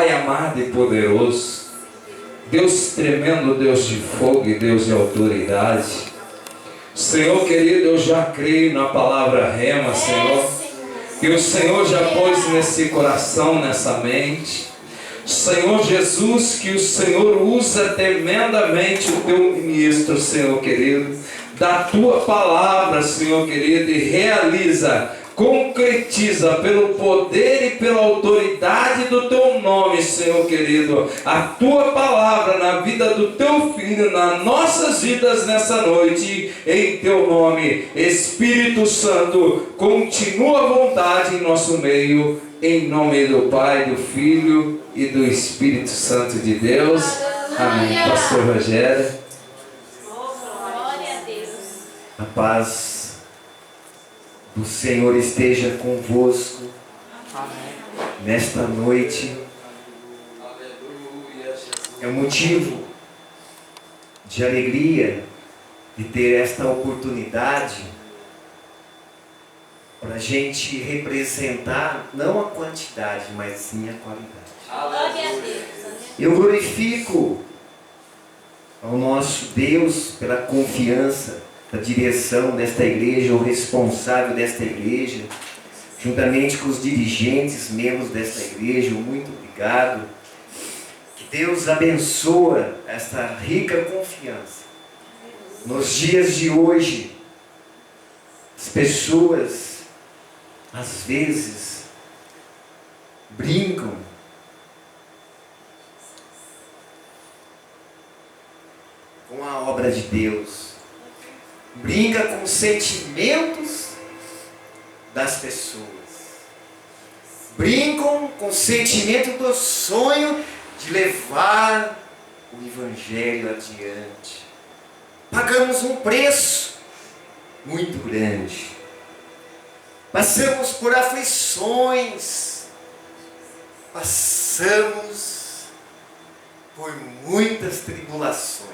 Pai amado e poderoso, Deus tremendo, Deus de fogo e Deus de autoridade. Senhor querido, eu já creio na palavra rema, Senhor, que o Senhor já pôs nesse coração, nessa mente. Senhor Jesus, que o Senhor usa tremendamente o teu ministro, Senhor querido, da tua palavra, Senhor querido, e realiza, concretiza pelo poder e pela autoridade do teu nome, Senhor querido, a tua palavra na vida do teu filho, nas nossas vidas nessa noite, em teu nome. Espírito Santo, continua à vontade em nosso meio, em nome do Pai, do Filho e do Espírito Santo de Deus. Amém. Pastor Rogério. Glória a Deus. A paz do Senhor esteja convosco. Amém. Nesta noite. É um motivo de alegria de ter esta oportunidade para a gente representar não a quantidade, mas sim a qualidade. Glória a Deus. Eu glorifico ao nosso Deus pela confiança da direção desta igreja, o responsável desta igreja, juntamente com os dirigentes, membros desta igreja. Muito obrigado. Que Deus abençoe esta rica confiança. Nos dias de hoje, as pessoas às vezes brincam com a obra de Deus, brinca com os sentimentos das pessoas, brincam com o sentimento do sonho de levar o Evangelho adiante. Pagamos um preço muito grande. Passamos por aflições, passamos por muitas tribulações,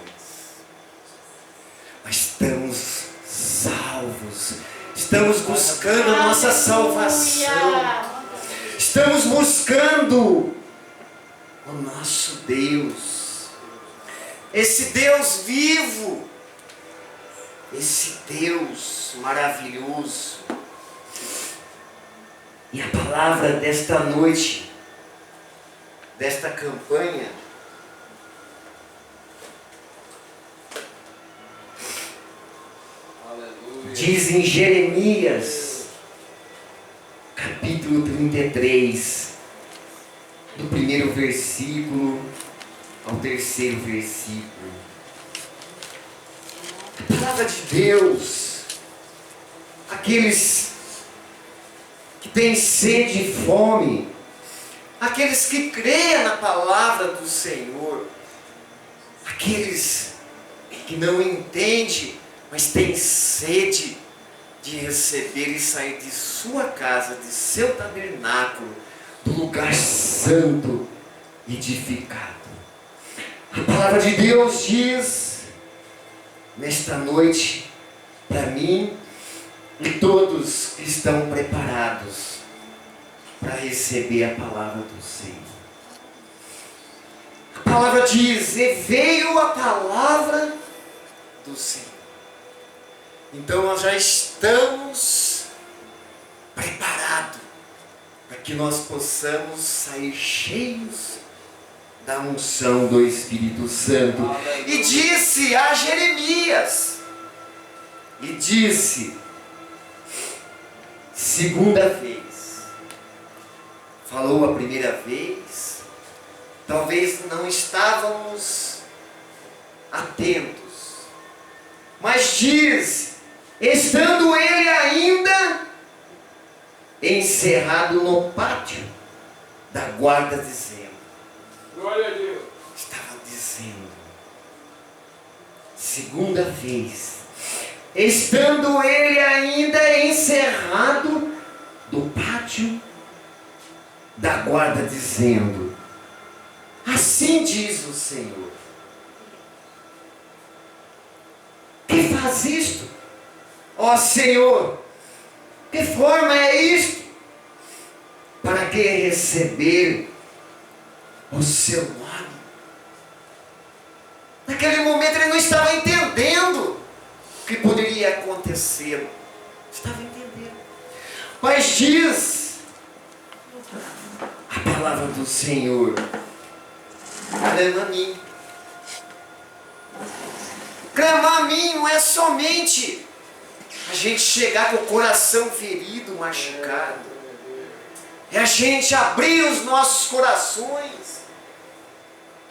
mas estamos salvos, estamos buscando a nossa salvação, estamos buscando o nosso Deus, esse Deus vivo, esse Deus maravilhoso. E a palavra desta noite, desta campanha, diz em Jeremias, capítulo 33, do primeiro versículo ao terceiro versículo. A palavra de Deus, aqueles que têm sede e fome, aqueles que creem na palavra do Senhor, aqueles que não entendem, mas têm sede de receber e sair de sua casa, de seu tabernáculo, do lugar santo, edificado. A palavra de Deus diz, nesta noite, para mim, e todos que estão preparados para receber a palavra do Senhor. A palavra diz, e veio a palavra do Senhor. Então nós já estamos preparados para que nós possamos sair cheios da unção do Espírito Santo. E disse a Jeremias, e disse, segunda vez, falou a primeira vez, talvez não estávamos atentos, mas diz, estando ele ainda encerrado no pátio da guarda, dizendo, Glória a Deus. estava dizendo, segunda vez, estando ele ainda encerrado no pátio da guarda, dizendo, assim diz o Senhor, que faz isto? Ó Senhor, que forma é isto? Para que receber o seu nome. Naquele momento ele não estava entendendo o que poderia acontecer. Estava entendendo. Mas diz a palavra do Senhor: clama a mim. Clamar a mim não é somente a gente chegar com o coração ferido, machucado. É a gente abrir os nossos corações.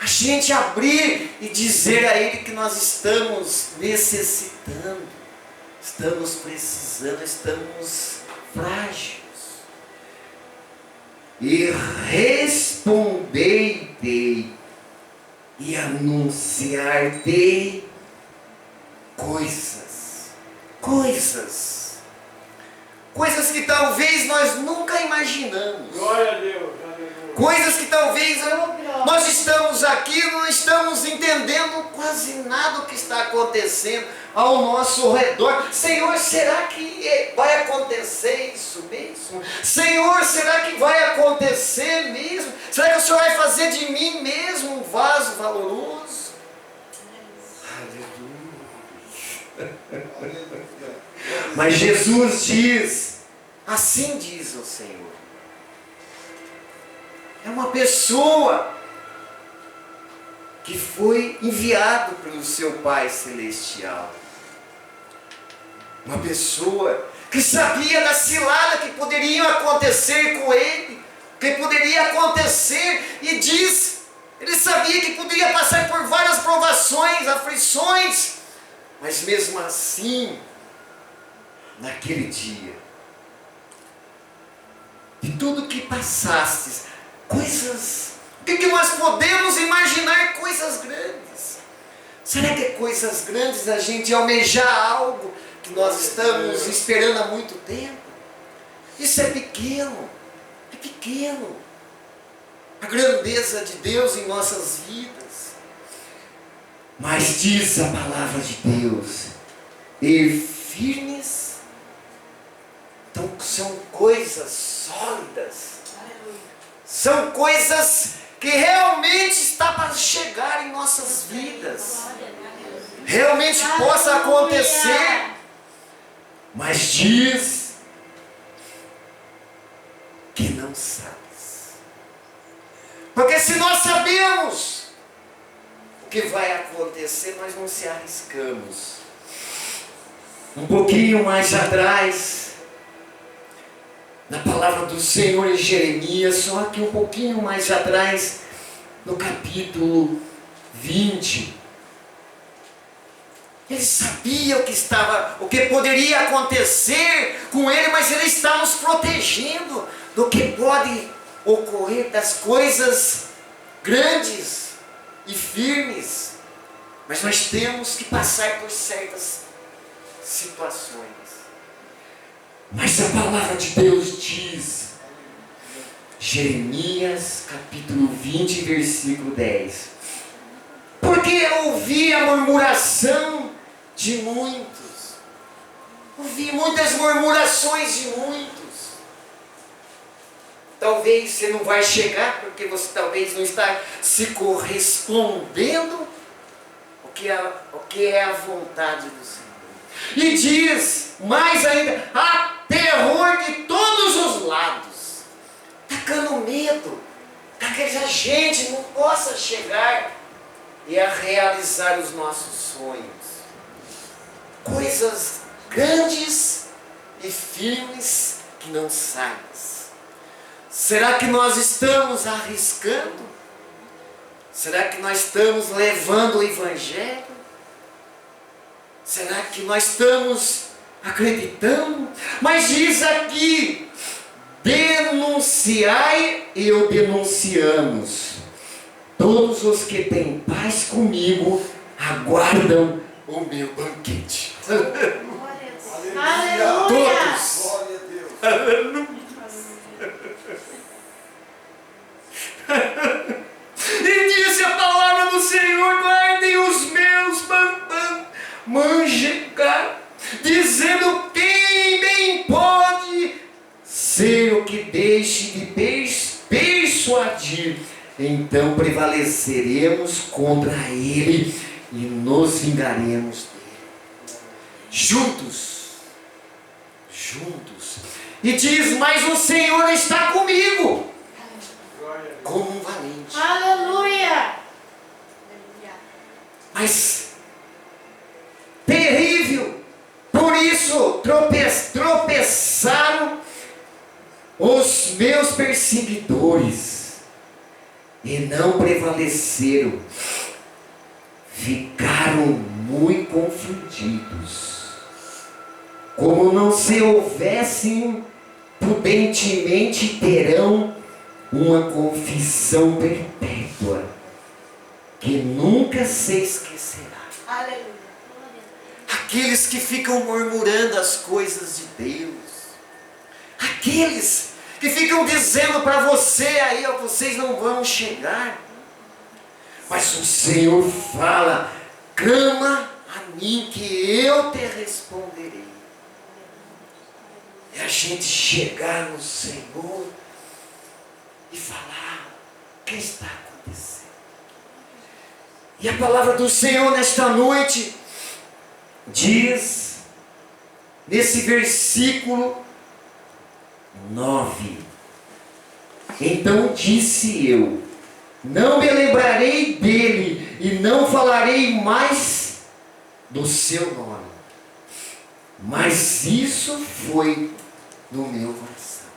A gente abrir e dizer a Ele que nós estamos necessitando. Estamos precisando, estamos frágeis. E respondei-te e anunciar-te coisas que talvez nós nunca imaginamos. Glória a Deus. Coisas que talvez nós estamos aqui, não estamos entendendo quase nada do que está acontecendo ao nosso redor. Senhor, será que vai acontecer isso mesmo? Senhor, será que vai acontecer mesmo? Será que o Senhor vai fazer de mim mesmo um vaso valoroso? Aleluia. Mas Jesus diz, assim diz o Senhor. É uma pessoa que foi enviado pelo seu Pai Celestial. Uma pessoa que sabia da cilada que poderia acontecer com ele, que poderia acontecer, e diz, ele sabia que poderia passar por várias provações, aflições, mas mesmo assim, naquele dia, de tudo que passastes, coisas, o que nós podemos imaginar? Coisas grandes. Será que é coisas grandes a gente almejar algo que nós estamos esperando há muito tempo? Isso é pequeno, é pequeno. A grandeza de Deus em nossas vidas. Mas diz a palavra de Deus, e firmes. Então são coisas sólidas. São coisas que realmente está para chegar em nossas vidas. Realmente possa acontecer. Mas diz que não sabes. Porque se nós sabemos o que vai acontecer, nós não se arriscamos. Um pouquinho mais atrás, na palavra do Senhor em Jeremias, só aqui um pouquinho mais atrás, no capítulo 20. Ele sabia o que poderia acontecer com ele, mas ele está nos protegendo do que pode ocorrer, das coisas grandes e firmes. Mas nós temos que passar por certas situações. Mas a palavra de Deus diz, Jeremias capítulo 20, versículo 10. Porque eu ouvi a murmuração de muitos. Ouvi muitas murmurações de muitos. Talvez você não vai chegar, porque você talvez não está se correspondendo o que é a vontade do Senhor. E diz, mais ainda, há terror de todos os lados, tacando medo, para que a gente não possa chegar e a realizar os nossos sonhos. Coisas grandes e firmes que não sabes. Será que nós estamos arriscando? Será que nós estamos levando o Evangelho? Será que nós estamos acreditando? Mas diz aqui, denunciai e eu denunciamos. Todos os que têm paz comigo aguardam o meu banquete. Aleluia. Todos. Glória a Deus. Aleluia. E disse a palavra do Senhor, guardem os meus manjecar, dizendo, quem bem pode ser o que deixe de persuadir então prevaleceremos contra ele e nos vingaremos dele. Juntos. E diz, mas o Senhor está comigo, como um valente. Aleluia. Mas terrível, por isso tropeçaram os meus perseguidores e não prevaleceram, ficaram muito confundidos, como não se houvessem prudentemente, terão uma confissão perpétua que nunca se esquecerá. Aleluia. Aqueles que ficam murmurando as coisas de Deus, aqueles que ficam dizendo para você aí, ó, vocês não vão chegar, mas o Senhor fala, clama a mim que eu te responderei. É a gente chegar no Senhor e falar o que está acontecendo. E a palavra do Senhor nesta noite diz, nesse versículo 9: então disse eu, não me lembrarei dele e não falarei mais do seu nome. Mas isso foi no meu coração.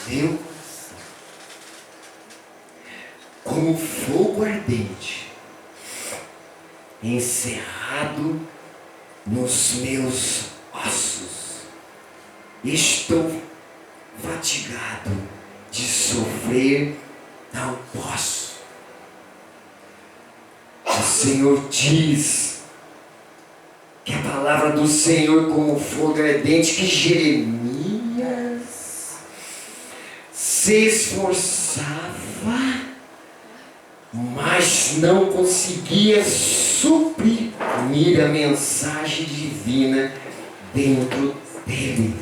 Meu coração. Como fogo ardente, encerrado nos meus ossos. Estou fatigado de sofrer, não posso. O Senhor diz que a palavra do Senhor como fogo ardente, que Jeremias se esforçava, mas não conseguia suprimir a mensagem divina dentro dele.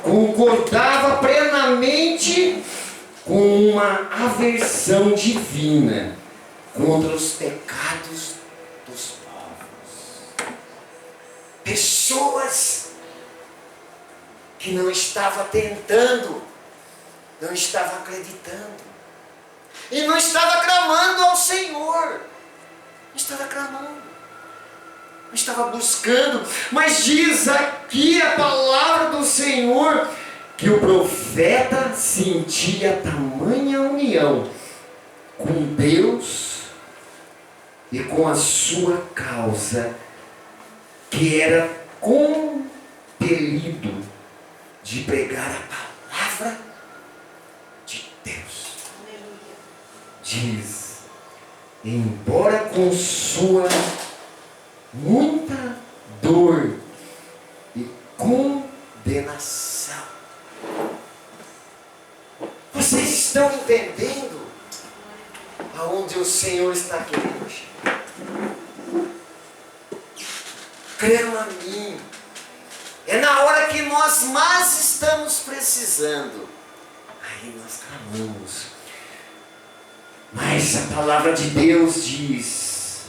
Concordava plenamente com uma aversão divina contra os pecados dos povos. Pessoas que não estavam tentando, não estavam acreditando, e não estava clamando ao Senhor, não estava clamando, não estava buscando. Mas diz aqui a palavra do Senhor que o profeta sentia tamanha união com Deus e com a sua causa, que era compelido de pregar a palavra de Deus. Diz, embora com sua muita dor e condenação. Vocês estão entendendo aonde o Senhor está querendo chegar? Creia a mim, é na hora que nós mais estamos precisando, aí nós clamamos. Mas a palavra de Deus diz,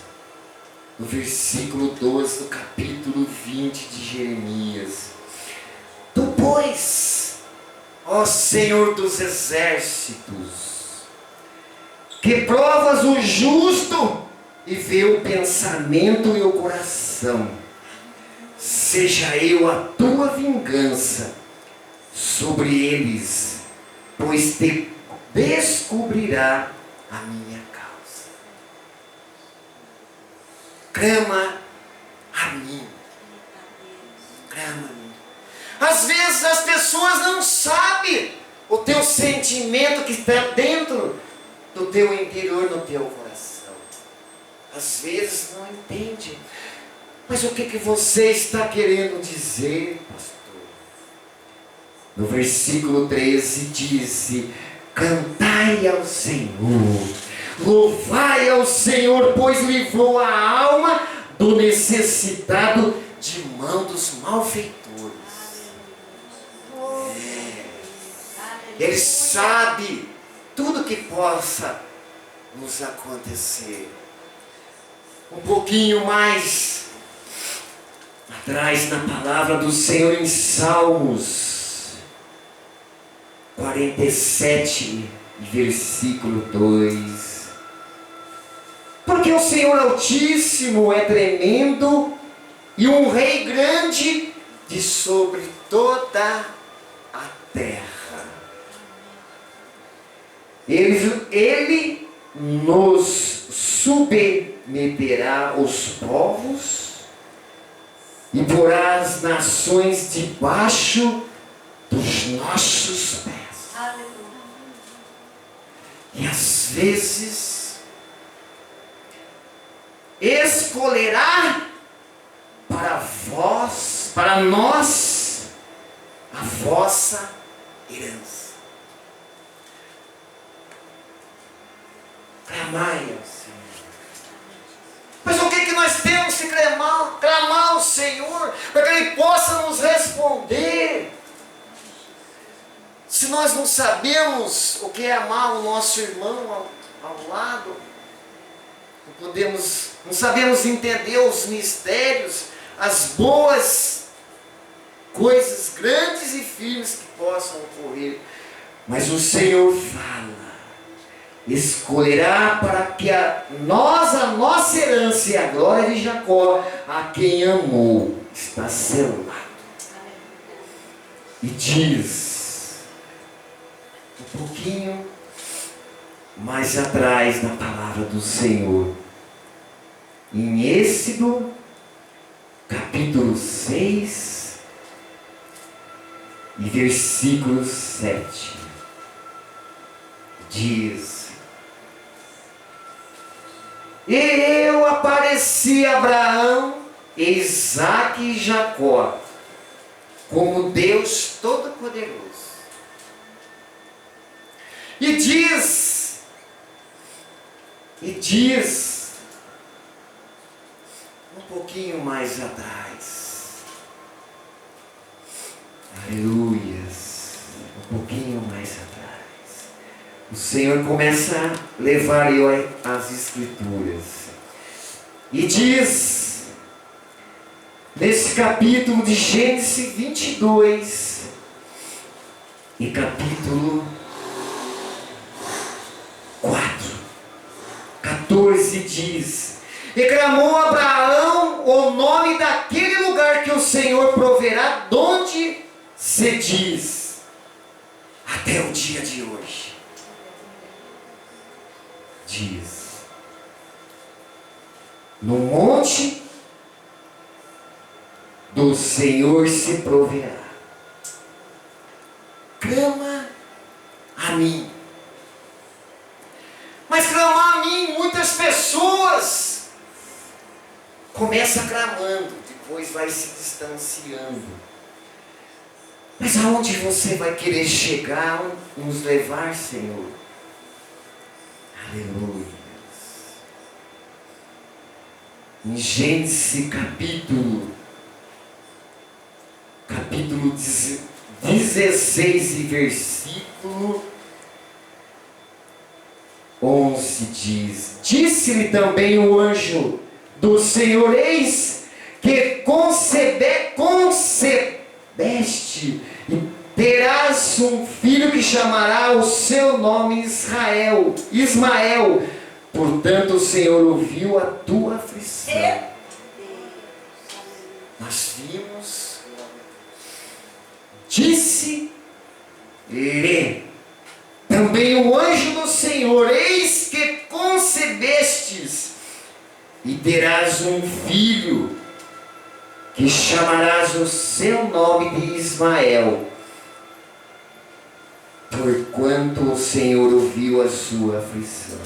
no versículo 12 do capítulo 20 de Jeremias: tu, pois, ó Senhor dos exércitos, que provas o justo e vê o pensamento e o coração, seja eu a tua vingança sobre eles, pois te descobrirá a minha causa. Clama a mim. Clama a mim. Às vezes as pessoas não sabem o teu sentimento que está dentro do teu interior, no teu coração. Às vezes não entende. Mas o que você está querendo dizer, pastor? No versículo 13 disse: cantai ao Senhor, louvai ao Senhor, pois livrou a alma do necessitado de mão dos malfeitores. Ele sabe tudo que possa nos acontecer. Um pouquinho mais atrás na palavra do Senhor em Salmos 47, versículo 2. Porque o Senhor Altíssimo é tremendo e um rei grande de sobre toda a terra. Ele nos submeterá os povos e porá as nações debaixo dos nossos pés. E às vezes escolherá para vós, para nós, a vossa herança. Clamai ao Senhor. Mas o que nós temos que clamar? Clamar ao Senhor, para que Ele possa nos responder. Se nós não sabemos o que é amar o nosso irmão ao lado, não sabemos entender os mistérios, as boas coisas grandes e firmes que possam ocorrer. Mas o Senhor fala, escolherá para que a nossa herança e a glória de Jacó, a quem amou, está selado. E diz, um pouquinho mais atrás na palavra do Senhor, em Êxodo, capítulo 6, e versículo 7, diz: E eu apareci a Abraão, Isaque e Jacó, como Deus Todo-Poderoso. E diz, um pouquinho mais atrás, aleluias, um pouquinho mais atrás, o Senhor começa a levar eu às Escrituras. E diz, nesse capítulo de Gênesis 22, e capítulo 14, diz: E clamou Abraão o nome daquele lugar que o Senhor proverá, donde se diz, até o dia de hoje. Diz, no monte do Senhor se proverá. Clama a mim. Mas clamar a mim, muitas pessoas começam clamando, depois vai se distanciando. Mas aonde você vai querer chegar, nos levar, Senhor? Aleluia. Em Gênesis capítulo 16 e versículo 11 diz: Disse-lhe também o anjo do Senhor: Eis que concebeste e terás um filho que chamará o seu nome Ismael. Portanto o Senhor ouviu a tua aflição. Nós vimos, disse-lhe também o anjo do Senhor: Eis que concebestes e terás um filho, que chamarás o seu nome de Ismael, porquanto o Senhor ouviu a sua aflição.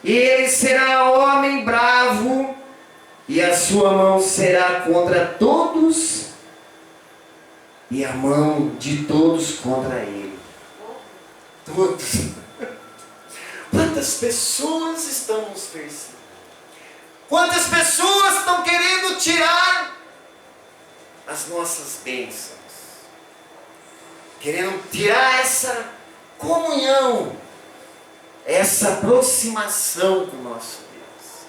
Ele será homem bravo, e a sua mão será contra todos, e a mão de todos contra ele. Todos. Quantas pessoas estão nos perseguindo? Quantas pessoas estão querendo tirar as nossas bênçãos? querendo tirar essa comunhão, essa aproximação com o nosso Deus.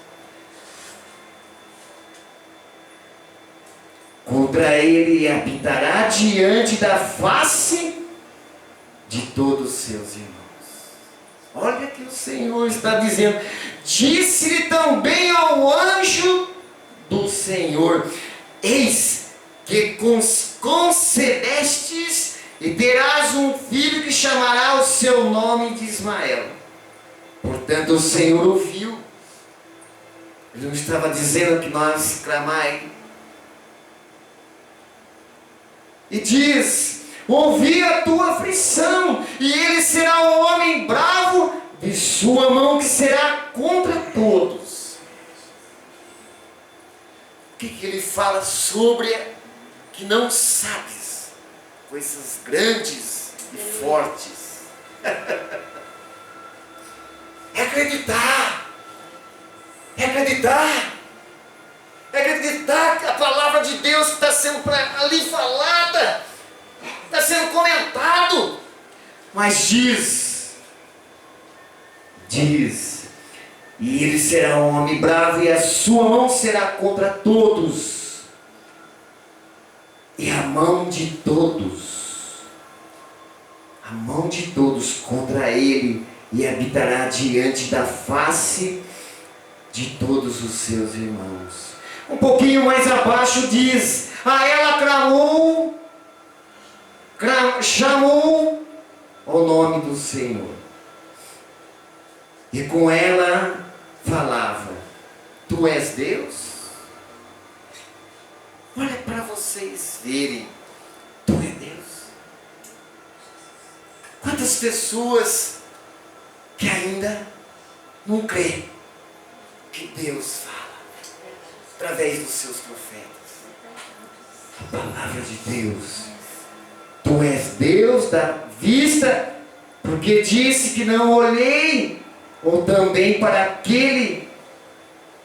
Contra ele habitará diante da face de todos os seus irmãos. Olha que o Senhor está dizendo. Disse-lhe também ao anjo do Senhor: eis que concebestes e terás um filho que chamará o seu nome de Ismael. Portanto o Senhor ouviu. Ele não estava dizendo que nós clamar a Ele. E diz: ouvi a tua aflição, e ele será um homem bravo, de sua mão que será contra todos. O que ele fala sobre que não sabes? Coisas grandes e fortes. É acreditar. É acreditar. É acreditar que a palavra de Deus está sendo ali falada, está sendo comentado. Mas diz, e ele será um homem bravo, e a sua mão será contra todos, e a mão de todos contra ele, e habitará diante da face de todos os seus irmãos. Um pouquinho mais abaixo diz: a ela chamou o nome do Senhor, e com ela falava: tu és Deus? Olha para vocês verem, tu és Deus. Quantas pessoas que ainda não crêem que Deus fala através dos seus profetas. A palavra de Deus. Tu és Deus da vista, porque disse que não olhei, ou também para aquele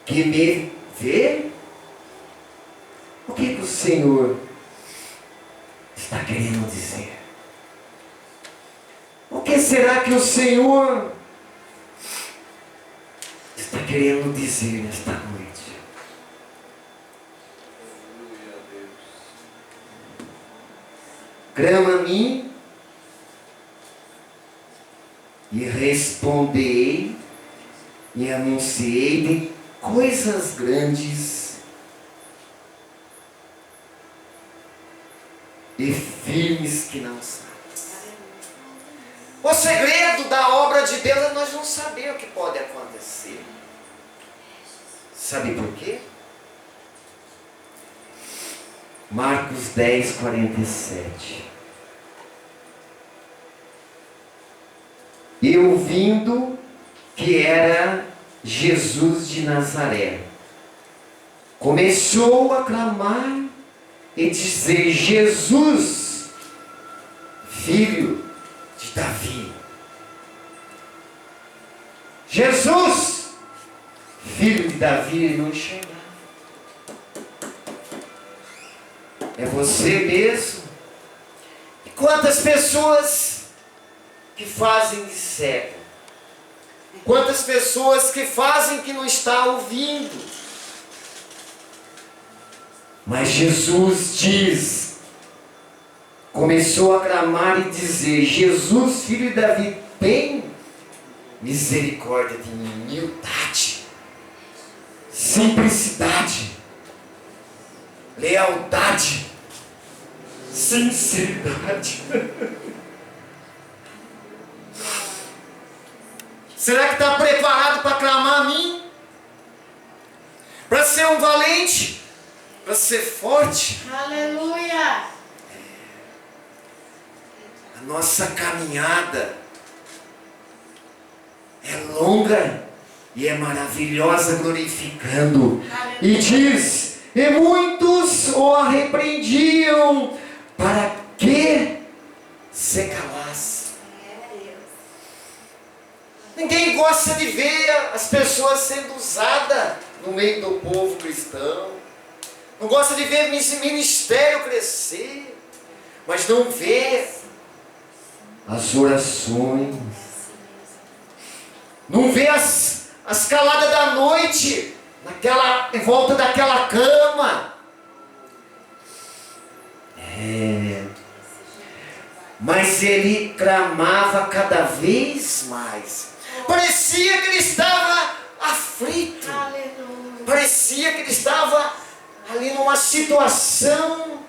que me vê? O que o Senhor está querendo dizer? O que será que o Senhor está querendo dizer nesta noite? Clama a mim e respondei e anunciei de coisas grandes e firmes que não sabes. O segredo da obra de Deus é nós não saber o que pode acontecer. Sabe por quê? Marcos 10, 47. E ouvindo que era Jesus de Nazaré, começou a clamar e dizer: Jesus, filho de Davi. Jesus, filho de Davi. Ele não enxergava. É você mesmo. E quantas pessoas que fazem de cego? Quantas pessoas que fazem que não está ouvindo? Mas Jesus diz, começou a clamar e dizer: Jesus, filho de Davi, tem misericórdia de mim. Humildade, simplicidade, lealdade, sinceridade. Será que está preparado para clamar a mim? Para ser um valente? Para ser forte? Aleluia! A nossa caminhada é longa e é maravilhosa, glorificando. Aleluia. E diz: e muitos o repreendiam para que se calasse. Ninguém gosta de ver as pessoas sendo usadas no meio do povo cristão. Não gosta de ver esse ministério crescer. Mas não vê as orações. Não vê as caladas da noite em volta daquela cama. Mas ele clamava cada vez mais. Parecia que ele estava aflito. Parecia que ele estava ali numa situação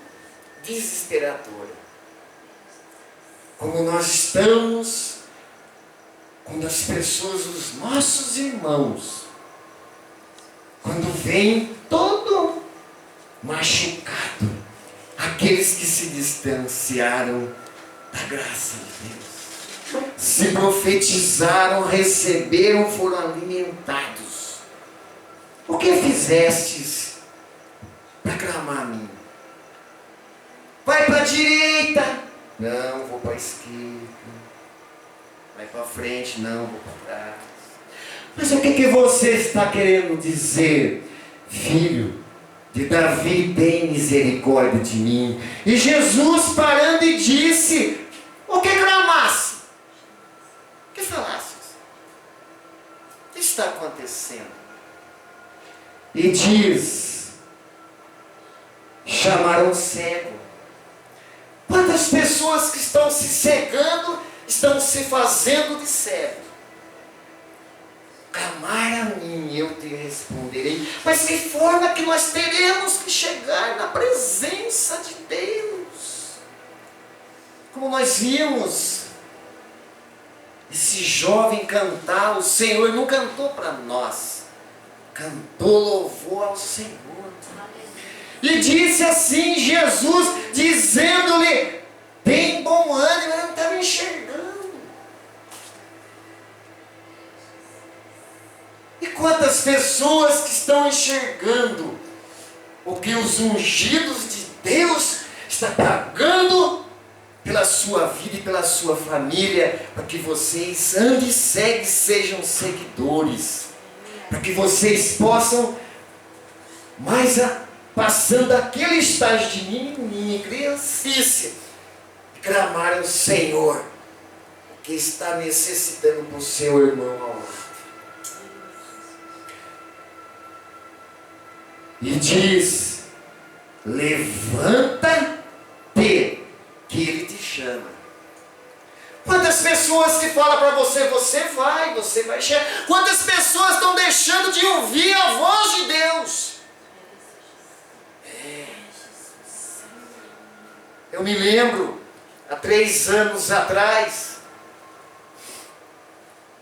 desesperadora. Como nós estamos quando as pessoas, os nossos irmãos, quando vêm todo machucado, aqueles que se distanciaram da graça de Deus, se profetizaram, receberam, foram alimentados. O que fizestes para clamar a mim? Vai para a direita. Não, vou para a esquerda. Vai para frente. Não, vou para trás. Mas o que você está querendo dizer? Filho de Davi, tem misericórdia de mim. E Jesus parando e disse: o que clamasse? O que falasse? O que está acontecendo? E diz: chamaram o cego. Quantas pessoas que estão se cegando, estão se fazendo de cego? Clamar a mim, eu te responderei. Mas que forma que nós teremos que chegar na presença de Deus? Como nós vimos esse jovem cantar, o Senhor não cantou para nós, cantou louvor ao Senhor. E disse assim Jesus, dizendo-lhe: tem bom ânimo. Ele não estava enxergando. E quantas pessoas que estão enxergando o que os ungidos de Deus estão pagando pela sua vida e pela sua família, para que vocês andem e seguem, sejam seguidores, para que vocês possam passando aquele estágio de menininha, criancice, clamar ao Senhor, que está necessitando para o seu irmão ao lado. E diz: levanta-te, que Ele te chama. Quantas pessoas que falam para você: você vai chegar. Quantas pessoas estão deixando de ouvir a voz de Deus? Eu me lembro, há 3 anos atrás,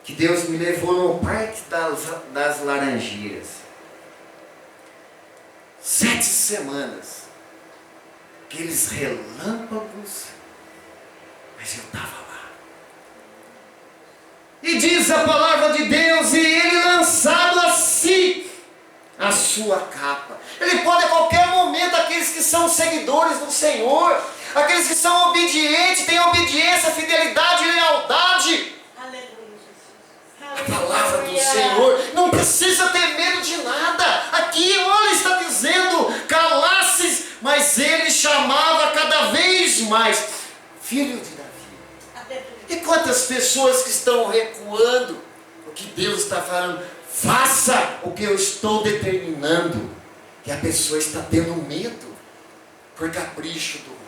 que Deus me levou no Parque das Laranjeiras. 7 semanas, aqueles relâmpagos, mas eu estava lá. E diz a palavra de Deus: e ele lançado assim a sua capa. Ele pode a qualquer momento, aqueles que são seguidores do Senhor, aqueles que são obedientes, têm obediência, fidelidade e lealdade. A palavra do Senhor, não precisa ter medo de nada. Aqui, olha, está dizendo: calasses, mas ele chamava cada vez mais: filho de Davi. E quantas pessoas que estão recuando o que Deus está falando? Faça o que eu estou determinando. E a pessoa está tendo medo por capricho do homem.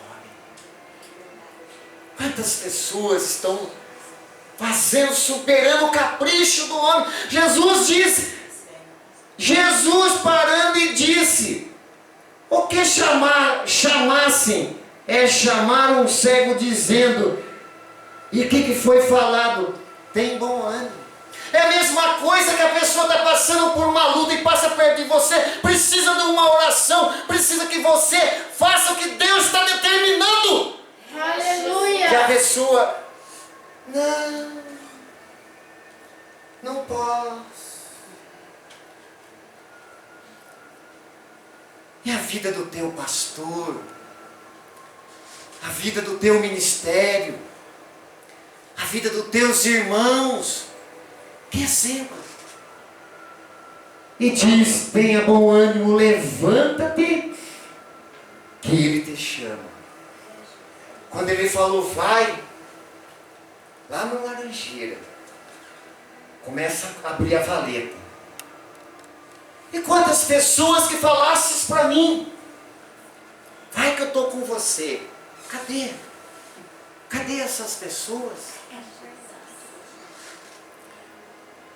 Quantas pessoas estão superando o capricho do homem? Jesus parando e disse: o que chamassem é chamar um cego, dizendo, e o que foi falado? Tem bom ânimo. É a mesma coisa que a pessoa está passando por uma luta e passa perto de você, precisa de uma oração, precisa que você faça o que Deus está determinando. Aleluia! E a pessoa: não posso. E a vida do teu pastor, a vida do teu ministério, a vida dos teus irmãos, receba. E diz: tenha bom ânimo, levanta-te, que Ele te chama. Quando Ele falou vai, lá no Laranjeira, começa a abrir a valeta. E quantas pessoas que falasses para mim, vai que eu estou com você. Cadê? Cadê essas pessoas?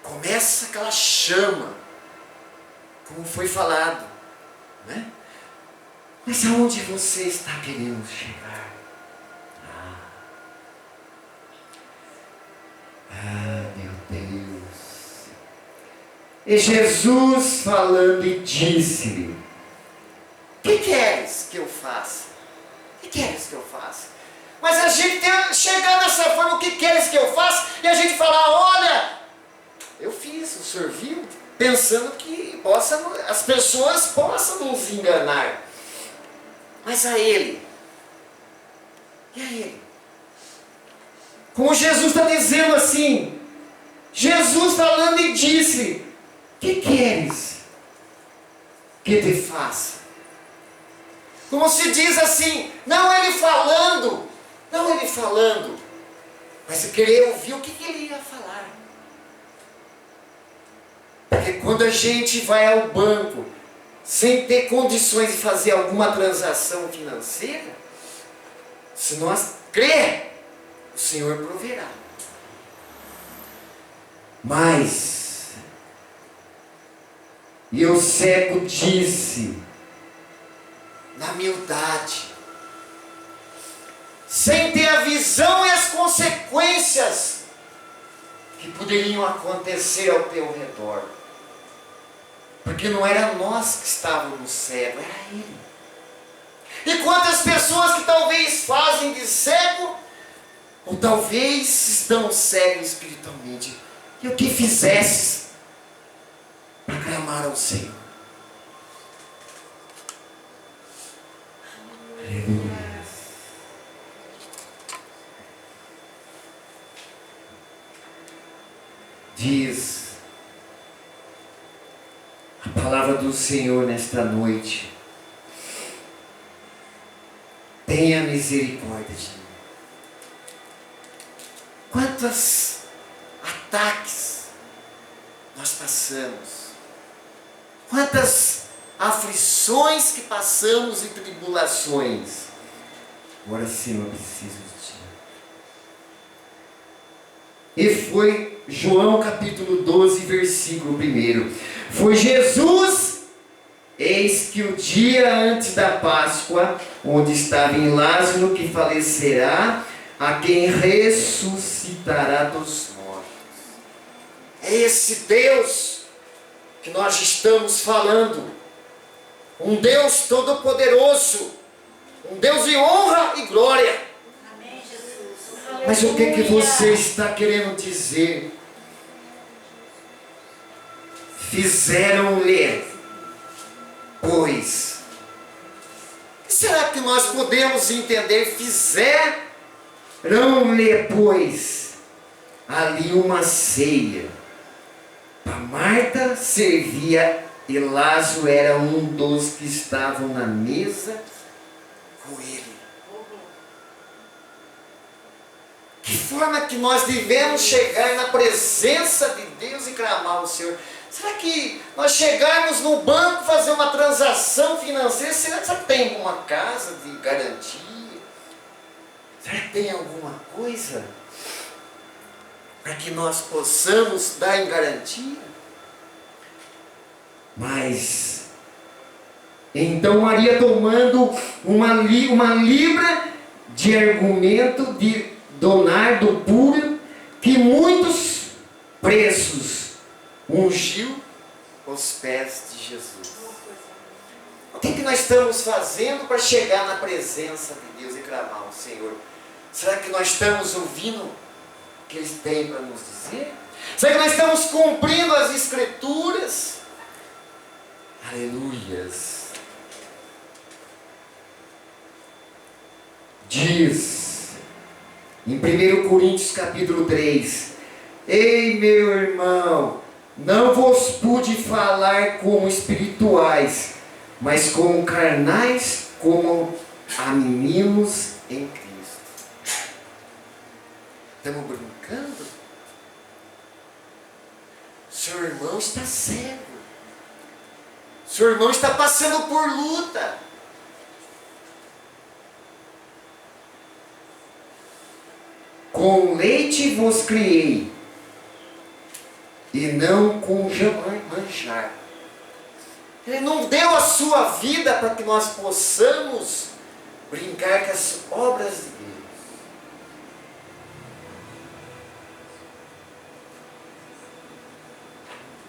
Começa aquela chama, como foi falado, né? Mas aonde você está querendo chegar? Meu Deus. E Jesus falando e disse-lhe: o que queres que eu faça? O que queres que eu faça? Mas a gente chegar dessa forma, o que queres que eu faça? E a gente falar: olha, eu fiz, o senhor viu? Pensando que as pessoas possam nos enganar. Mas a ele, e a ele? Como Jesus está dizendo assim, Jesus falando e disse: o que queres que te faça? Como se diz assim, não ele falando, mas eu queria ouvir o que ele ia falar. Porque quando a gente vai ao banco, sem ter condições de fazer alguma transação financeira, se nós crer, o Senhor proverá. Mas, e o cego disse, na humildade, sem ter a visão e as consequências que poderiam acontecer ao teu redor. Porque não era nós que estávamos cegos, era ele. E quantas pessoas que talvez fazem de cego, ou talvez estão cegos espiritualmente. E o que fizesses para clamar ao Senhor? Aleluia. Diz a palavra do Senhor nesta noite: tenha misericórdia de mim. Quantos ataques nós passamos, quantas aflições que passamos e tribulações. Agora, Senhor, eu preciso de Ti. E foi João capítulo 12, versículo 1. Foi Jesus, eis que o dia antes da Páscoa, onde estava em Lázaro que falecerá, a quem ressuscitará dos mortos. É esse Deus que nós estamos falando. Um Deus todo-poderoso. Um Deus de honra e glória. Amém, Jesus. Mas o que você está querendo dizer? Fizeram-lhe, pois. O que será que nós podemos entender? Fizeram-lhe, pois, ali uma ceia. Para Marta servia e Lázaro era um dos que estavam na mesa com ele. Que forma que nós devemos chegar na presença de Deus e clamar ao Senhor? Será que nós chegarmos no banco, fazer uma transação financeira, será que tem alguma casa de garantia? Será que tem alguma coisa para que nós possamos dar em garantia? Mas, então Maria, tomando uma libra de argumento de donardo puro, que muitos preços, ungiu os pés de Jesus. O que nós estamos fazendo para chegar na presença de Deus e clamar ao Senhor? Será que nós estamos ouvindo o que Ele tem para nos dizer? Será que nós estamos cumprindo as Escrituras? Aleluias. Diz em 1 Coríntios capítulo 3: ei, meu irmão, não vos pude falar como espirituais, mas como carnais, como a meninos em Cristo. estamos brincando? Seu irmão está cego. Seu irmão está passando por luta. Com leite vos criei, e não com manjar. Ele não deu a sua vida para que nós possamos brincar com as obras de Deus.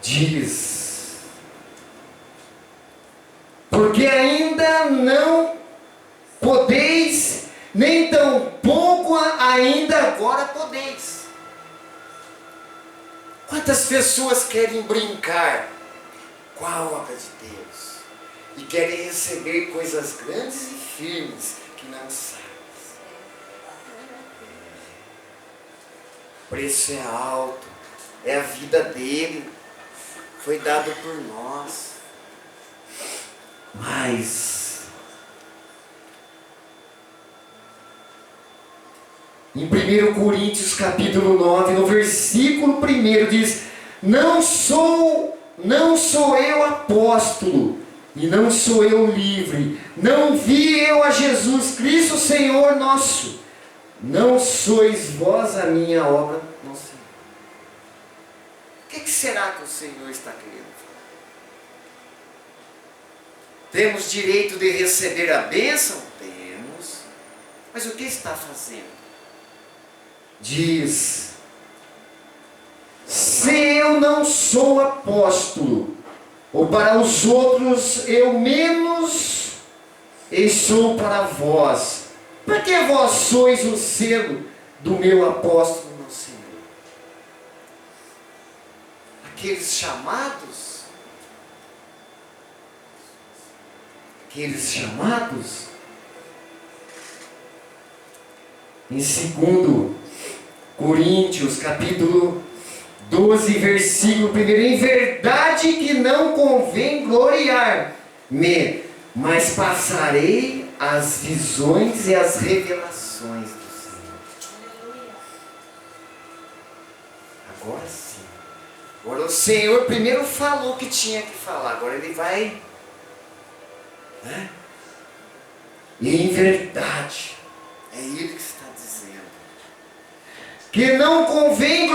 Diz, porque ainda não podeis, nem tampouco ainda agora podeis. Quantas pessoas querem brincar com a obra de Deus e querem receber coisas grandes e firmes que não sabem? O preço é alto, é a vida dele, foi dado por nós. Mas em 1 Coríntios capítulo 9, no versículo 1 diz: Não sou eu apóstolo, e não sou eu livre, não vi eu a Jesus Cristo Senhor nosso, não sois vós a minha obra no Senhor. O que será que o Senhor está querendo falar? Temos direito de receber a bênção? Temos. Mas o que está fazendo? Diz: se eu não sou apóstolo, ou para os outros eu menos, e sou para vós, porque vós sois o selo do meu apóstolo no Senhor. Aqueles chamados, em 2 Coríntios capítulo 12, versículo 1: em verdade que não convém gloriar-me, mas passarei as visões e as revelações do Senhor. Agora sim. Agora o Senhor primeiro falou o que tinha que falar, agora Ele vai, né? E em verdade, é Ele que está dizendo que não convém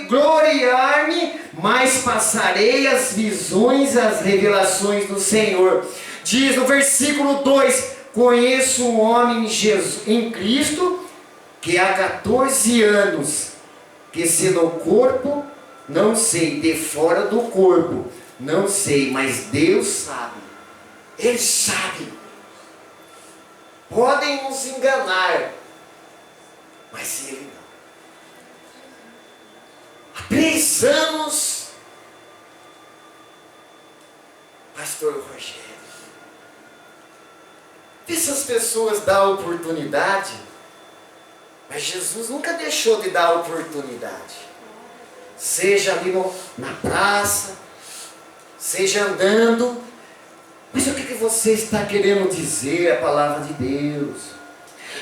gloriar-me, mas passarei as visões, as revelações do Senhor. Diz no versículo 2: conheço um homem em Cristo, que há 14 anos, que se no corpo, não sei, de fora do corpo, não sei, mas Deus sabe. Ele sabe. Podem nos enganar, mas Ele não. Há 3 anos, Pastor Rogério, essas pessoas dão oportunidade, mas Jesus nunca deixou de dar oportunidade. Seja ali na praça, seja andando. Mas o que você está querendo dizer, a palavra de Deus?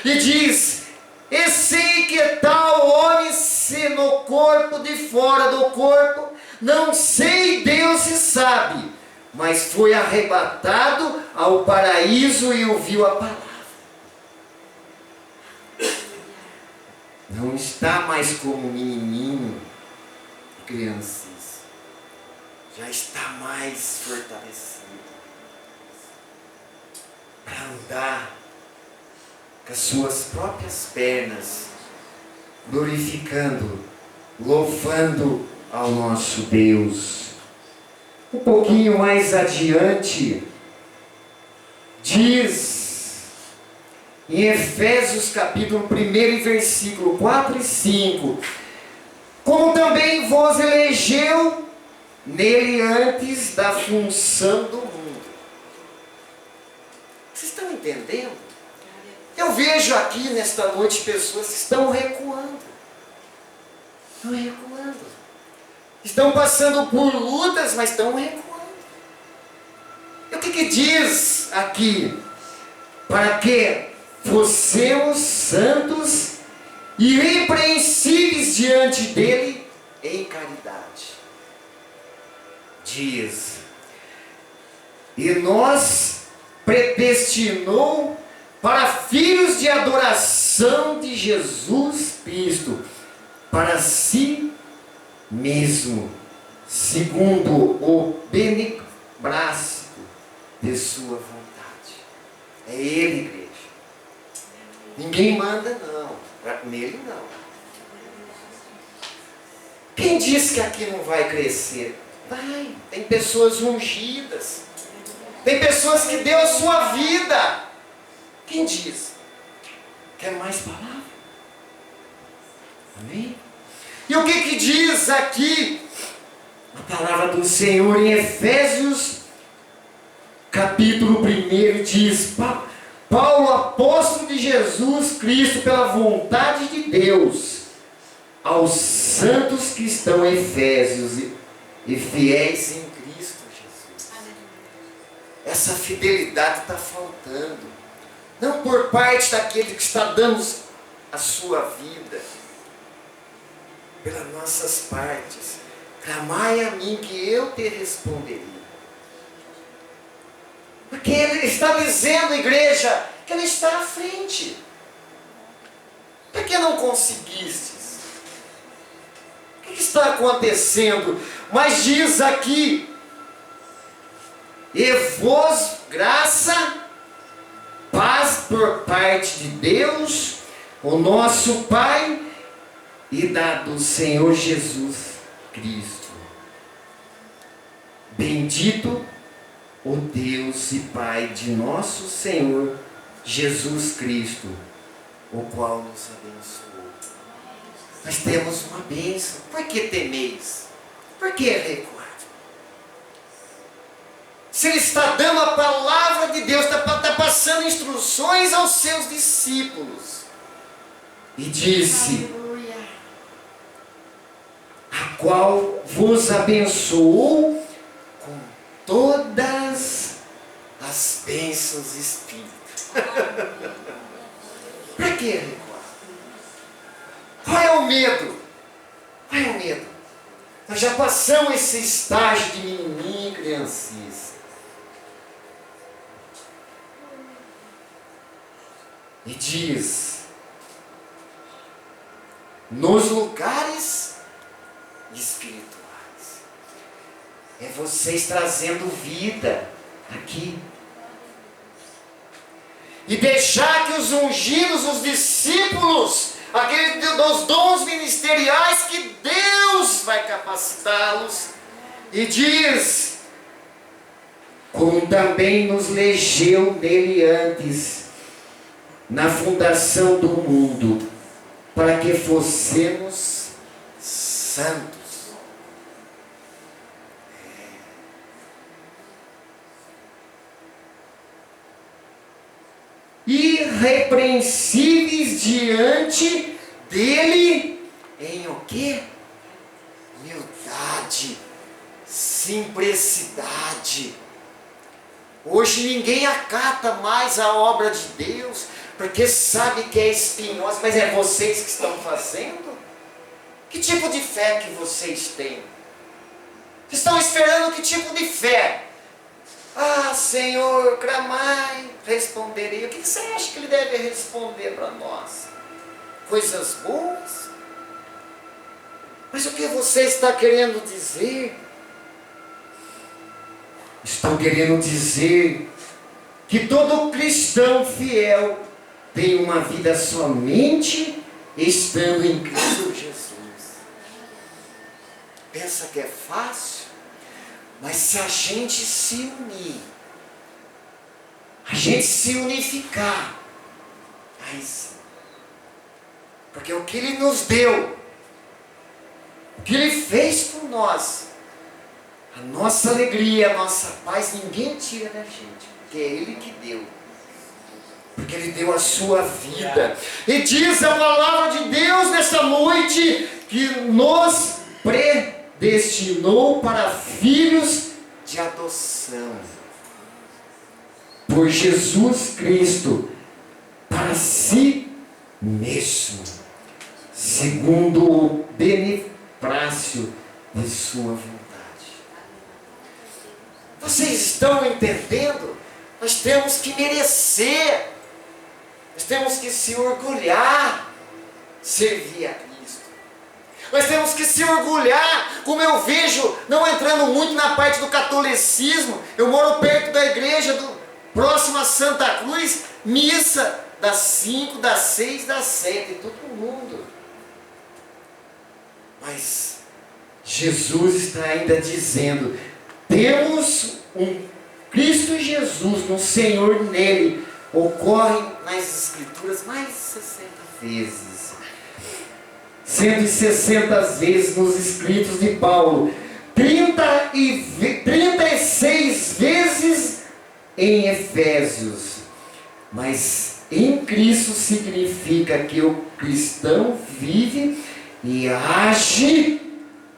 E diz: e sei que tal homem, se no corpo, de fora do corpo, não sei, Deus se sabe, mas foi arrebatado ao paraíso e ouviu a palavra. Não está mais como menininho, crianças, já está mais fortalecido para andar com as suas próprias pernas, glorificando, louvando ao nosso Deus. Um pouquinho mais adiante, diz em Efésios capítulo 1, versículo 4 e 5: como também vos elegeu nele antes da fundação do mundo. Vocês estão entendendo? Eu vejo aqui nesta noite pessoas que estão recuando. Estão recuando. Estão passando por lutas, mas estão recuando. E o que diz aqui? Para que fossemos santos irrepreensíveis diante dele em caridade. Diz: e nos predestinou para filhos de adoração de Jesus Cristo, para si mesmo, segundo o beneplácito de sua vontade. É Ele, igreja. Ninguém manda, não. Nele, não. Quem diz que aqui não vai crescer? Vai. Tem pessoas ungidas. Tem pessoas que deu a sua vida. Quem diz? Quer mais palavra? Amém? E o que diz aqui a palavra do Senhor em Efésios, capítulo 1, diz: Paulo, apóstolo de Jesus Cristo, pela vontade de Deus, aos santos que estão em Efésios e fiéis em Cristo Jesus. Essa fidelidade está faltando. Não por parte daquele que está dando a sua vida, pelas nossas partes. Clamai a mim que eu te responderia. Porque ele está dizendo, igreja, que ele está à frente. Por que não conseguistes? O que está acontecendo? Mas diz aqui: e vos graça, paz por parte de Deus, o nosso Pai, e do Senhor Jesus Cristo. Bendito o Deus e Pai de nosso Senhor Jesus Cristo, o qual nos abençoou. Nós temos uma bênção. Por que temeis? Por que recuar? Se Ele está dando a palavra de Deus, está passando instruções aos seus discípulos. E disse: a qual vos abençoou com todas as bênçãos espíritas. Para que recuar? Qual é o medo? Qual é o medo? Nós já passamos esse estágio de menininho e criancice. E diz: nos lugares espirituais. É vocês trazendo vida aqui. E deixar que os ungidos, os discípulos, aqueles dos dons ministeriais, que Deus vai capacitá-los. E diz: como também nos elegeu nele antes, na fundação do mundo, para que fossemos santos. Irrepreensíveis diante dele em o quê? Humildade, simplicidade. Hoje ninguém acata mais a obra de Deus, porque sabe que é espinhosa, mas é vocês que estão fazendo? Que tipo de fé que vocês têm? Estão esperando que tipo de fé? Ah, Senhor, clamai, responderei. O que você acha que Ele deve responder para nós? Coisas boas? Mas o que você está querendo dizer? Estou querendo dizer que todo cristão fiel tem uma vida somente estando em Cristo Jesus. Pensa que é fácil? Mas se a gente se unir, a gente se unificar, aí sim. Porque o que Ele nos deu, o que Ele fez por nós, a nossa alegria, a nossa paz, ninguém tira da gente, porque é Ele que deu. Porque Ele deu a sua vida. E diz a palavra de Deus nessa noite que nos predestinou para filhos de adoção por Jesus Cristo, para si mesmo, segundo o beneplácito de sua vontade. Vocês estão entendendo? Nós temos que merecer, nós temos que se orgulhar, servir a Cristo. Nós temos que se orgulhar, como eu vejo, não entrando muito na parte do catolicismo. Eu moro perto da igreja, próximo a Santa Cruz, missa das 5, das 6, das 7, todo mundo. Mas Jesus está ainda dizendo, temos um Cristo Jesus, um Senhor nele. Ocorre nas Escrituras mais de 60 vezes. 160 vezes nos escritos de Paulo, 36 vezes em Efésios. Mas em Cristo significa que o cristão vive e age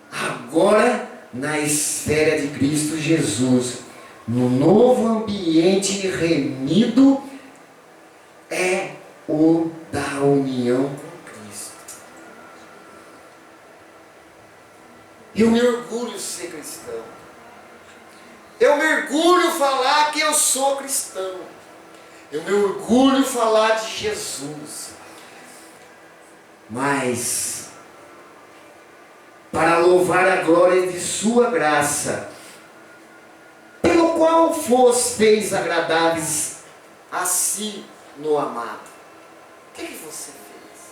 agora na esfera de Cristo Jesus, no novo ambiente remido, é o da união com Cristo. Eu me orgulho de ser cristão. Eu me orgulho de falar que eu sou cristão. Eu me orgulho de falar de Jesus. Mas, para louvar a glória de sua graça, pelo qual fez agradáveis a si no amado. O que você fez?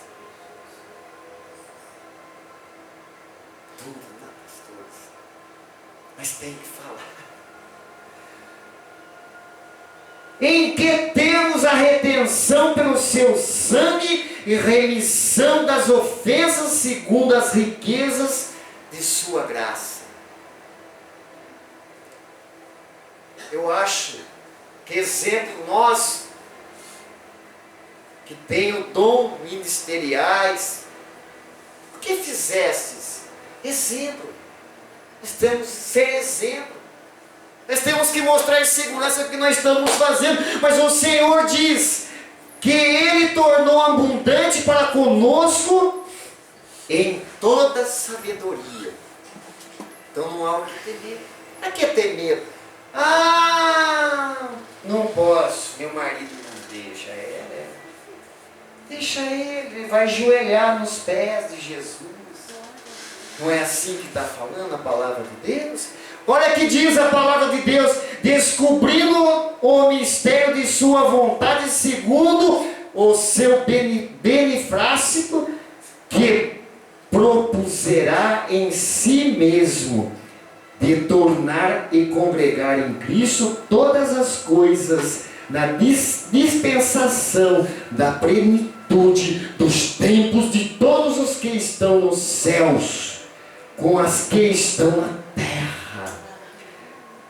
Tudo, né, pastores? Mas tem que falar. Em que temos a redenção pelo seu sangue e remissão das ofensas segundo as riquezas de sua graça. Eu acho que exemplo nós que tem o dom ministeriais, o que fizestes? Exemplo. Nós temos que ser exemplo. Nós temos que mostrar segurança do que nós estamos fazendo. Mas o Senhor diz que Ele tornou abundante para conosco em toda sabedoria. Então não há o que temer. Para que ter medo? Ah, não posso. Meu marido não deixa. Deixa ele vai ajoelhar nos pés de Jesus. Não é assim que está falando a palavra de Deus? Olha que diz a palavra de Deus: descobrindo o mistério de sua vontade, segundo o seu beneplácito, que propuserá em si mesmo, de tornar e congregar em Cristo todas as coisas, na dispensação da plenitude dos tempos de todos os que estão nos céus, com as que estão na terra.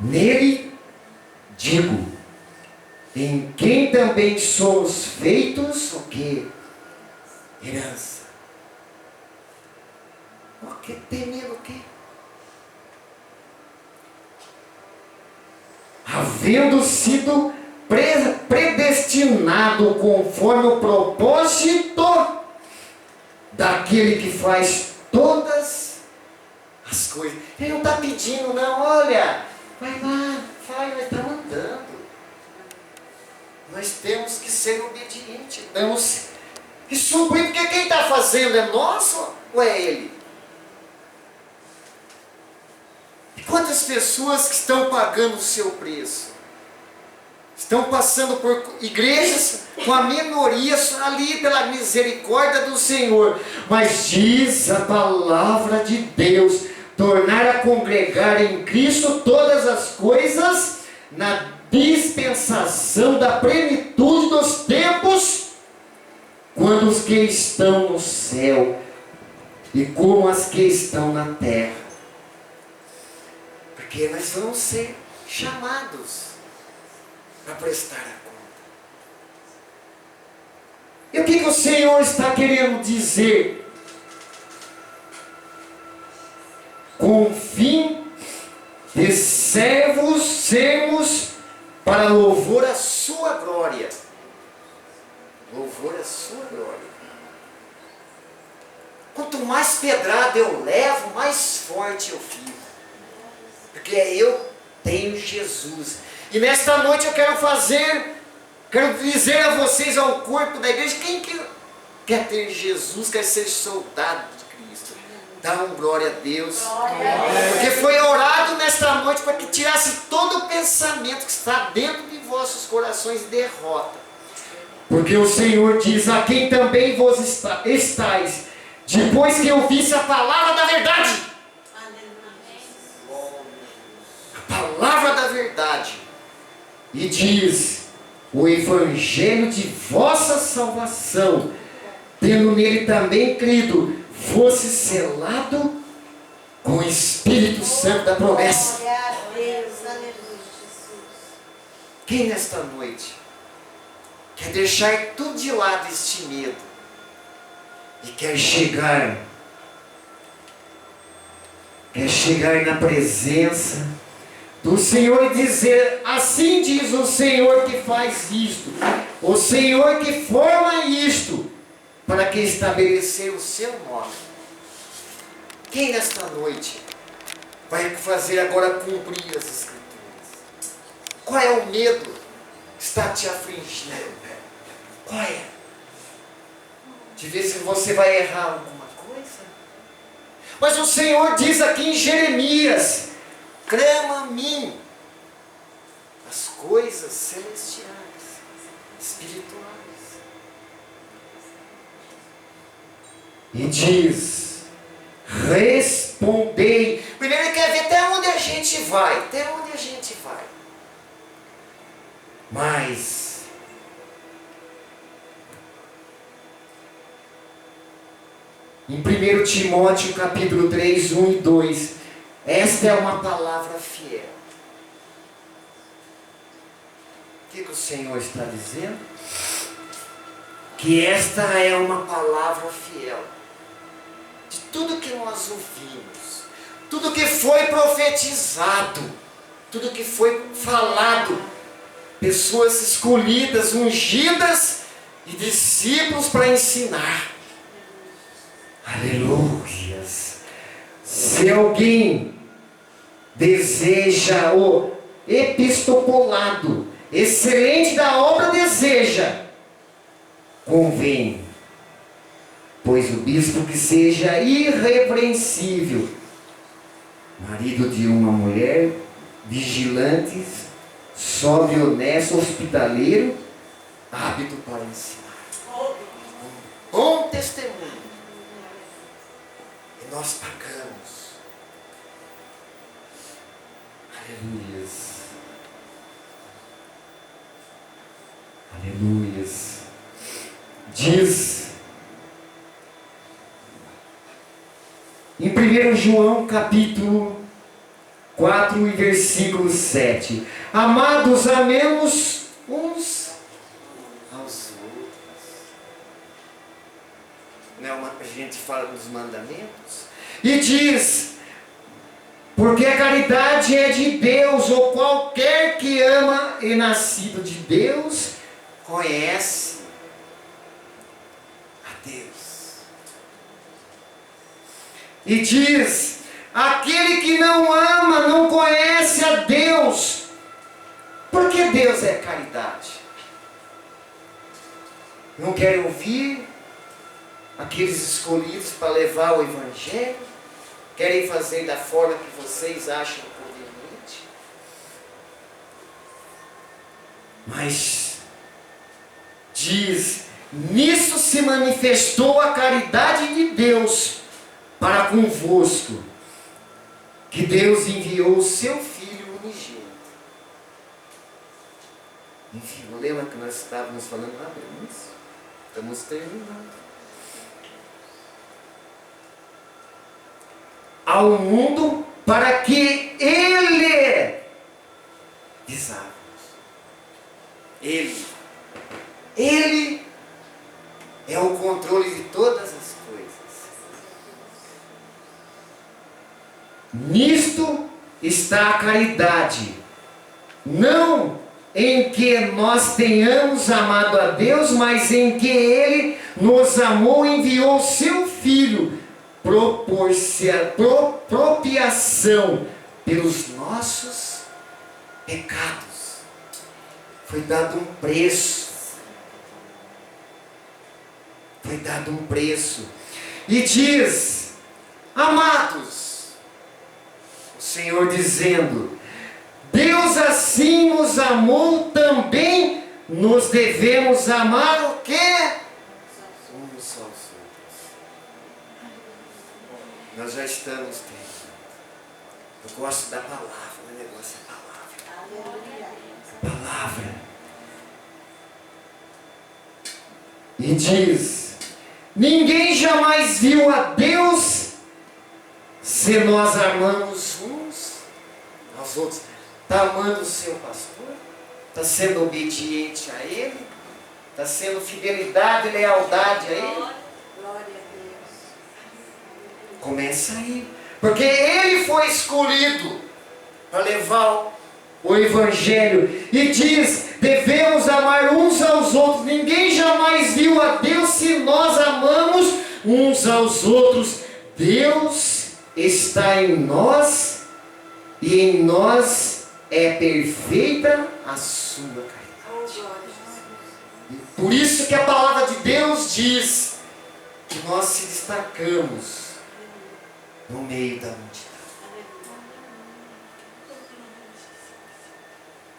Nele, digo, em quem também somos feitos, o que? Herança. O que? Temendo o quê? Havendo sido predestinado conforme o propósito daquele que faz todas as coisas. Ele não está pedindo, não, olha, vai lá, nós estamos andando. Nós temos que ser obedientes, temos que suprir, porque quem está fazendo é nosso ou é Ele? E quantas pessoas que estão pagando o seu preço? Estão passando por igrejas com a minoria ali pela misericórdia do Senhor. Mas diz a palavra de Deus, tornar a congregar em Cristo todas as coisas, na dispensação da plenitude dos tempos, quando os que estão no céu e como as que estão na terra. Porque nós vamos ser chamados para prestar a conta. E o que o Senhor está querendo dizer? Com o fim de sermos para louvor a sua glória. Louvor a sua glória. quanto mais pedrada eu levo, mais forte eu fico. Porque eu tenho Jesus. E nesta noite eu quero dizer a vocês, ao corpo da igreja, quem que quer ter Jesus, quer ser soldado de Cristo, dá um glória a Deus. Porque foi orado nesta noite para que tirasse todo o pensamento que está dentro de vossos corações de derrota. Porque o Senhor diz: a quem também vos estáis, depois que eu visse a palavra da verdade. A palavra da verdade. E diz: o evangelho de vossa salvação, tendo nele também crido, fosse selado com o Espírito Santo da promessa. Quem nesta noite quer deixar tudo de lado, este medo, e quer chegar na presença do Senhor e dizer: assim diz o Senhor que faz isto, o Senhor que forma isto, para que estabelecer o seu nome. Quem nesta noite vai fazer agora cumprir as Escrituras? Qual é o medo que está te afligindo? Qual é? De ver se você vai errar alguma coisa? Mas o Senhor diz aqui em Jeremias: clama a mim as coisas celestiais, espirituais. E diz: respondei. Primeiro ele quer ver até onde a gente vai. Até onde a gente vai. Mas em 1 Timóteo capítulo 3, 1 e 2, esta é uma palavra fiel. O que o Senhor está dizendo? Que esta é uma palavra fiel. De tudo que nós ouvimos, tudo que foi profetizado, tudo que foi falado, pessoas escolhidas, ungidas e discípulos para ensinar. Aleluias. Se alguém deseja o epistolado excelente da obra, deseja, convém, pois o bispo que seja irrepreensível, marido de uma mulher, vigilante, sóbrio, honesto, hospitaleiro, hábito para ensinar. Bom testemunho. E nós pagamos. Aleluias. Aleluias. Diz em 1 João capítulo 4 e versículo 7: amados, amemos uns aos outros. Não, a gente fala dos mandamentos. E diz: porque a caridade é de Deus, ou qualquer que ama e nascido de Deus conhece a Deus. E diz: aquele que não ama não conhece a Deus, porque Deus é caridade. Não querem ouvir aqueles escolhidos para levar o Evangelho? Querem fazer da forma que vocês acham conveniente? Mas diz: nisso se manifestou a caridade de Deus para convosco, que Deus enviou o seu Filho unigênito. Enfim, lembra que nós estávamos falando lá no início? Estamos terminando. Ao mundo, para que Ele desarme. Ele é o controle de todas as coisas. Nisto está a caridade, não em que nós tenhamos amado a Deus, mas em que Ele nos amou e enviou o seu Filho propiação pelos nossos pecados. Foi dado um preço. Foi dado um preço. E diz: amados, o Senhor dizendo: Deus assim nos amou, também nos devemos amar o quê? Uns aos outros. Nós já estamos terminando. Eu gosto da palavra, o negócio é palavra. Palavra. E diz: ninguém jamais viu a Deus se nós amamos uns aos outros. Está amando o seu pastor? Está sendo obediente a Ele? Está sendo fidelidade e lealdade a Ele? Glória a Deus. Começa aí. Porque Ele foi escolhido para levar o Evangelho. E diz: devemos amar uns aos outros. Ninguém jamais viu a Deus se nós amamos uns aos outros. Deus está em nós e em nós é perfeita a sua caridade. Por isso que a palavra de Deus diz que nós se destacamos no meio da multidão.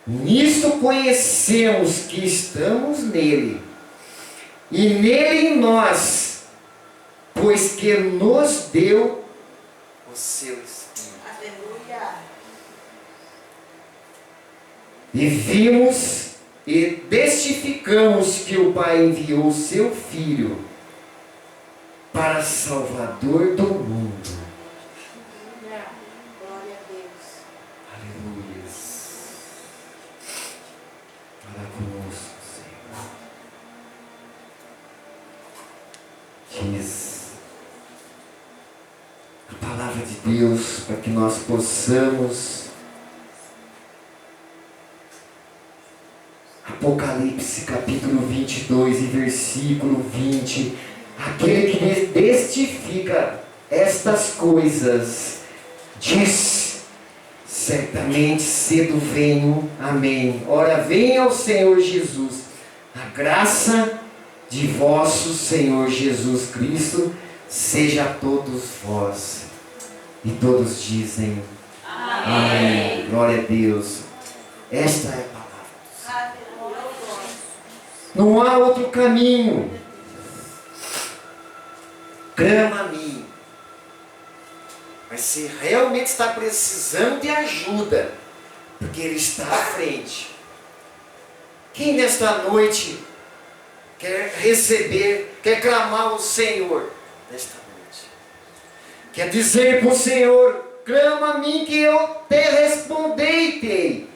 Nisto conhecemos que estamos nele, e nele em nós, pois que nos deu o seu Espírito. Aleluia. E vimos e testificamos que o Pai enviou o seu Filho para Salvador do mundo. Glória a Deus. Aleluia. Fala conosco, Senhor. Diz a palavra de Deus para que nós possamos. Apocalipse capítulo 22 e versículo 20. Aquele que testifica estas coisas diz: certamente cedo venho. Amém. Ora, venha o Senhor Jesus. A graça de vosso Senhor Jesus Cristo seja a todos vós. E todos dizem amém. Glória a Deus. Esta é a palavra. Não há outro caminho. Clama a mim. Mas se realmente está precisando de ajuda, porque Ele está à frente. Quem nesta noite quer receber, quer clamar ao Senhor nesta noite? Quer dizer para o Senhor: clama a mim que eu te responderei.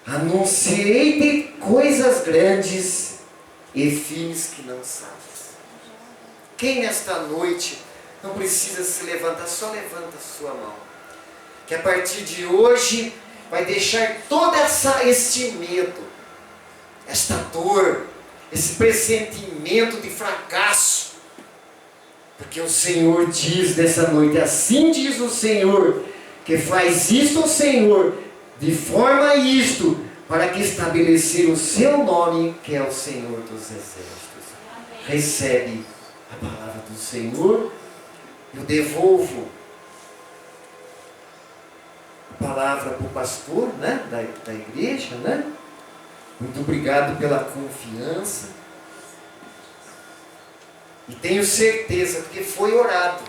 Anunciei-te coisas grandes e firmes que não sabes. Quem nesta noite não precisa se levantar, só levanta a sua mão. Que a partir de hoje vai deixar todo este medo, esta dor, esse pressentimento de fracasso. Porque o Senhor diz nessa noite: assim diz o Senhor, que faz isto o Senhor, de forma a isto, para que estabelecer o seu nome, que é o Senhor dos Exércitos. Amém. Recebe a palavra do Senhor. Eu devolvo a palavra para o pastor, né, da igreja, né? Muito obrigado pela confiança. E tenho certeza, porque foi orado,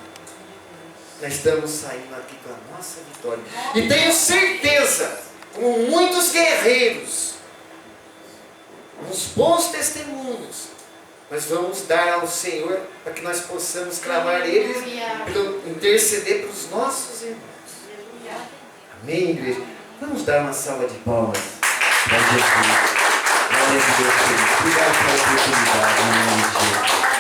nós estamos saindo aqui com a nossa vitória. E tenho certeza, com muitos guerreiros, uns bons testemunhos, nós vamos dar ao Senhor para que nós possamos clamar Ele, interceder para os nossos irmãos. Amém, igreja? Vamos dar uma salva de palmas para Jesus. Glória a Deus. Obrigado pela oportunidade, em nome de Jesus.